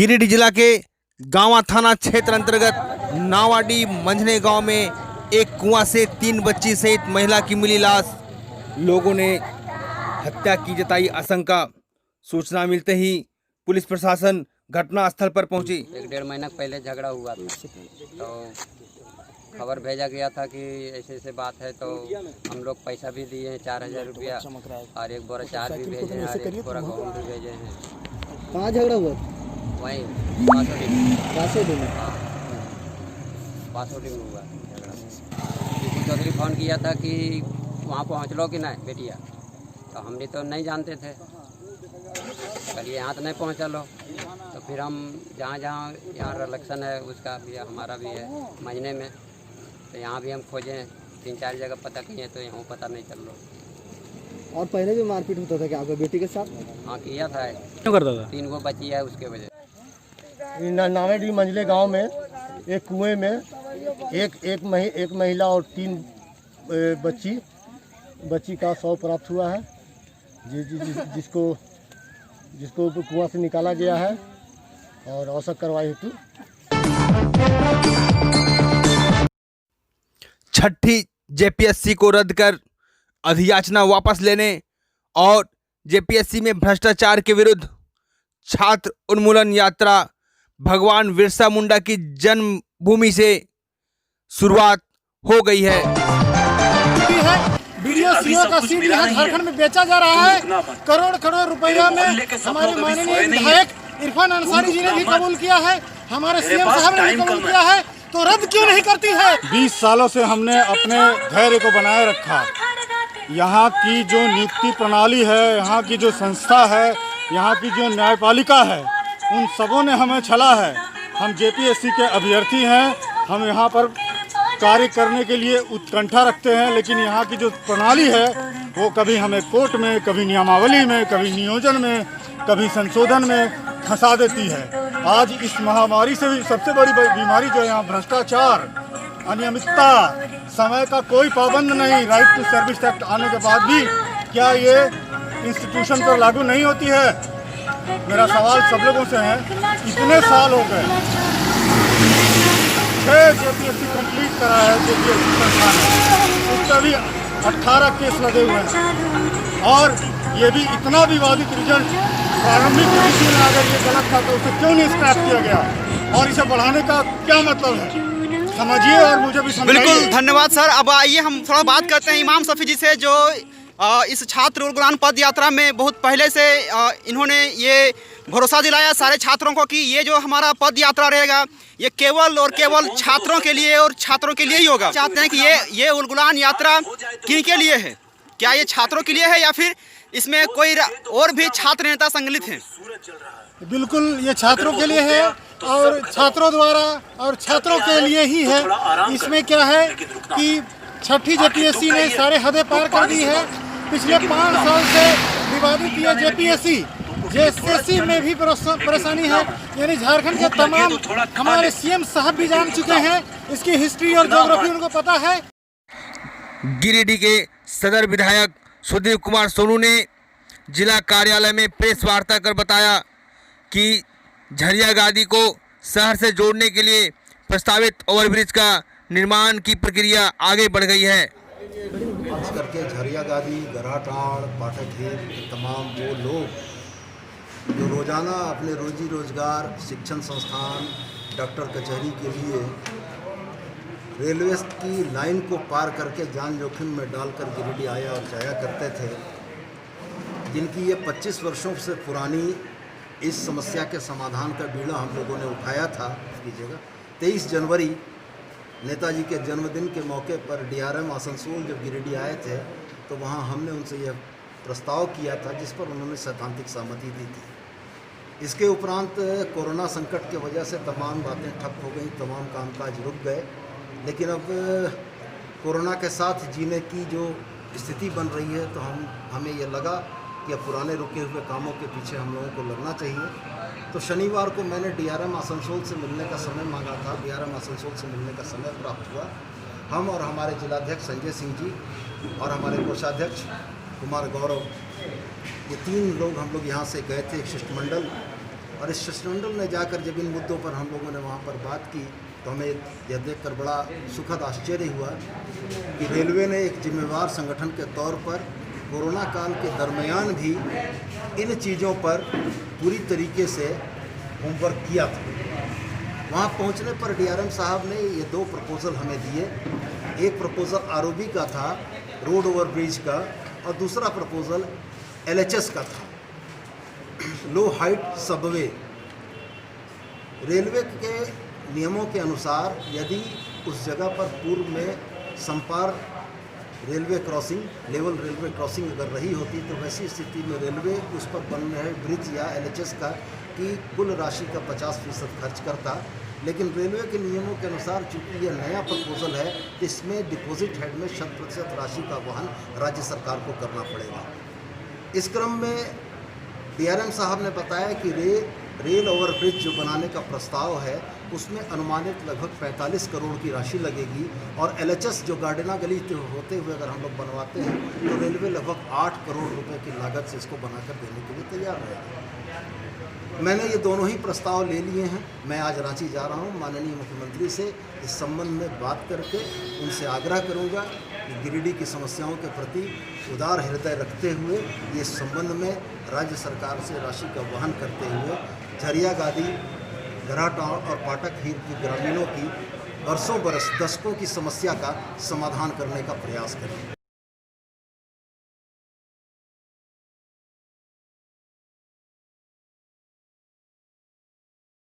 गिरिडीह जिला के गांवा थाना क्षेत्र अंतर्गत नावाडी मंझने गांव में एक कुआं से 3 बच्ची सहित महिला की मिली लाश। लोगों ने हत्या की जताई आशंका। सूचना मिलते ही पुलिस प्रशासन घटना स्थल पर पहुंची। 1-1.5 महीना पहले झगड़ा हुआ था, तो खबर भेजा गया था कि ऐसे ऐसे बात है, तो हम लोग पैसा भी दिए हैं 4000 रुपया और एक बोरा चार भी भेजे हैं और एक बोरा गेहूँ भी भेजे हैं। कहाँ झगड़ा हुआ? वहीं बासोटी में हुआ झगड़ा। दीपू चौधरी फ़ोन किया था कि वहाँ पहुँच लो कि नहीं बेटिया, तो हमने तो नहीं जानते थे, कल यहाँ तो नहीं पहुँचा लो। तो फिर हम जहाँ जहाँ यहाँ रिलेक्शन है उसका भी हमारा भी है मंझने में, तो यहाँ भी हम खोजें 3-4 जगह पता किए तो यहाँ पता नहीं चल रहा। और पहले भी मारपीट होता था क्या आपकी बेटी के साथ? हाँ किया था। क्यों करता था? 3 गो बची है उसके वजह। नावेडी मंझले गांव में एक कुएं में एक महिला और 3 बच्ची का शव प्राप्त हुआ है, जिसको कुआं से निकाला गया है और औसत कार्रवाई हेतु छठी जेपीएससी को रद्द कर अधियाचना वापस लेने और जेपीएससी में भ्रष्टाचार के विरुद्ध छात्र उन्मूलन यात्रा भगवान बिरसा मुंडा की जन्मभूमि से शुरुआत हो गई है। वीडियो सीओ का सीट यहाँ झारखंड में बेचा जा रहा है। करोड़ रुपया में हमारे माननीय विधायक इरफान अंसारी जी ने भी कबूल किया है, हमारे सीएम साहब ने भी कबूल किया है, तो रद्द क्यों नहीं करती है? 20 सालों से हमने अपने धैर्य को बनाए रखा। यहाँ की जो नियुक्ति प्रणाली है, यहाँ की जो संस्था है, यहाँ की जो न्यायपालिका है, उन सबों ने हमें छला है। हम जेपीएससी के अभ्यर्थी हैं, हम यहाँ पर कार्य करने के लिए उत्कंठा रखते हैं, लेकिन यहाँ की जो प्रणाली है वो कभी हमें कोर्ट में, कभी नियमावली में, कभी नियोजन में, कभी संशोधन में फंसा देती है। आज इस महामारी से भी सबसे बड़ी बीमारी जो है यहाँ भ्रष्टाचार, अनियमितता, समय का कोई पाबंद नहीं। राइट टू सर्विस एक्ट आने के बाद भी क्या ये इंस्टीट्यूशन पर लागू नहीं होती है? मेरा सवाल सब लोगों से है, इतने साल हो गए, 6 जेपीएससी कंप्लीट करा है जेपीएससी संस्थान में, उसका भी 18 केस लगे हुए हैं और ये भी इतना विवादित रिजल्ट प्रारंभिक कृषि में अगर ये गलत था तो उसे क्यों नहीं स्क्रैप किया गया और इसे बढ़ाने का क्या मतलब है, समझिए और मुझे भी समझाइए। बिल्कुल, धन्यवाद सर। अब आइए हम थोड़ा बात करते हैं इमाम शफी जी से, जो इस छात्र उलगुलान पद यात्रा में बहुत पहले से इन्होंने ये भरोसा दिलाया सारे छात्रों को कि ये जो हमारा पद यात्रा रहेगा ये केवल और केवल छात्रों के लिए और छात्रों के लिए ही होगा। चाहते हैं कि ये उलगुलान यात्रा किन के लिए है? क्या ये छात्रों के लिए है या फिर इसमें कोई और भी छात्र नेता संगलित हैं? बिल्कुल ये छात्रों के लिए है और छात्रों द्वारा और छात्रों के लिए ही है। इसमें क्या है कि छठी जेपीएससी ने सारे हदें पार कर दी है। पिछले 5 साल से विवादित ये जेएसएससी में भी परेशानी है, यानी झारखंड के तमाम हमारे सीएम साहब भी जान चुके हैं, इसकी हिस्ट्री और ज्योग्राफी उनको पता है। गिरिडीह के सदर विधायक सुधीर कुमार सोनू ने जिला कार्यालय में प्रेस वार्ता कर बताया कि झरिया गादी को शहर से जोड़ने के लिए प्रस्तावित ओवरब्रिज का निर्माण की प्रक्रिया आगे बढ़ गई है। खास करके झरिया गादी, गराटाड़, पाठक हिल, तमाम वो लोग जो रोज़ाना अपने रोजी रोजगार, शिक्षण संस्थान, डॉक्टर कचहरी के लिए रेलवे की लाइन को पार करके जान जोखिम में डालकर गिरिडीह आया और जाया करते थे, जिनकी ये 25 वर्षों से पुरानी इस समस्या के समाधान का बीड़ा हम लोगों ने उठाया था। इसकी जगह 23 जनवरी नेताजी के जन्मदिन के मौके पर डीआरएम आसनसोल जब गिरिडीह आए थे तो वहाँ हमने उनसे यह प्रस्ताव किया था, जिस पर उन्होंने सैद्धांतिक सहमति दी थी। इसके उपरांत कोरोना संकट की वजह से तमाम बातें ठप हो गई, तमाम कामकाज रुक गए, लेकिन अब कोरोना के साथ जीने की जो स्थिति बन रही है तो हमें ये लगा कि अब पुराने रुके हुए कामों के पीछे हम लोगों को लगना चाहिए। तो शनिवार को मैंने डीआरएम आसनसोल से मिलने का समय मांगा था। डीआरएम आसनसोल से मिलने का समय प्राप्त हुआ। हम और हमारे जिलाध्यक्ष संजय सिंह जी और हमारे कोषाध्यक्ष कुमार गौरव, ये 3 लोग हम लोग यहाँ से गए थे, एक शिष्टमंडल, और इस शिष्टमंडल ने जाकर जब इन मुद्दों पर हम लोगों ने वहाँ पर बात की तो हमें यह देखकर बड़ा सुखद आश्चर्य हुआ कि रेलवे ने एक जिम्मेवार संगठन के तौर पर कोरोना काल के दरमियान भी इन चीज़ों पर पूरी तरीके से होमवर्क किया था। वहाँ पहुँचने पर डीआरएम साहब ने ये 2 प्रपोज़ल हमें दिए। एक प्रपोज़ल आरओबी का था, रोड ओवर ब्रिज का, और दूसरा प्रपोज़ल एलएचएस का था, लो हाइट सबवे। रेलवे के नियमों के अनुसार यदि उस जगह पर पूर्व में संपार railway crossing, level railway crossing अगर रही होती तो वैसी स्थिति में रेलवे उस पर बन रहे ब्रिज या एलएचएस का की कुल राशि का 50% खर्च करता। लेकिन रेलवे के नियमों के अनुसार चूंकि यह नया प्रपोजल है, इसमें डिपॉजिट हेड में 100% राशि का वहन राज्य सरकार को करना पड़ेगा। इस क्रम में डीआरएम साहब ने बताया कि रेल ओवर ब्रिज जो बनाने का प्रस्ताव है उसमें अनुमानित लगभग 45 करोड़ की राशि लगेगी, और एलएचएस जो गार्डना गली होते हुए अगर हम लोग बनवाते हैं तो रेलवे लगभग 8 करोड़ रुपए की लागत से इसको बनाकर देने के लिए तैयार रहेगा। मैंने ये दोनों ही प्रस्ताव ले लिए हैं। मैं आज रांची जा रहा हूँ, माननीय मुख्यमंत्री से इस संबंध में बात करके उनसे आग्रह करूँगा कि गिरिडीह की समस्याओं के प्रति उदार हृदय रखते हुए ये संबंध में राज्य सरकार से राशि का वहन करते हुए झरिया गादी, घराटांड़ और पाठक हीर की ग्रामीणों की बरसों बरस दशकों की समस्या का समाधान करने का प्रयास करें।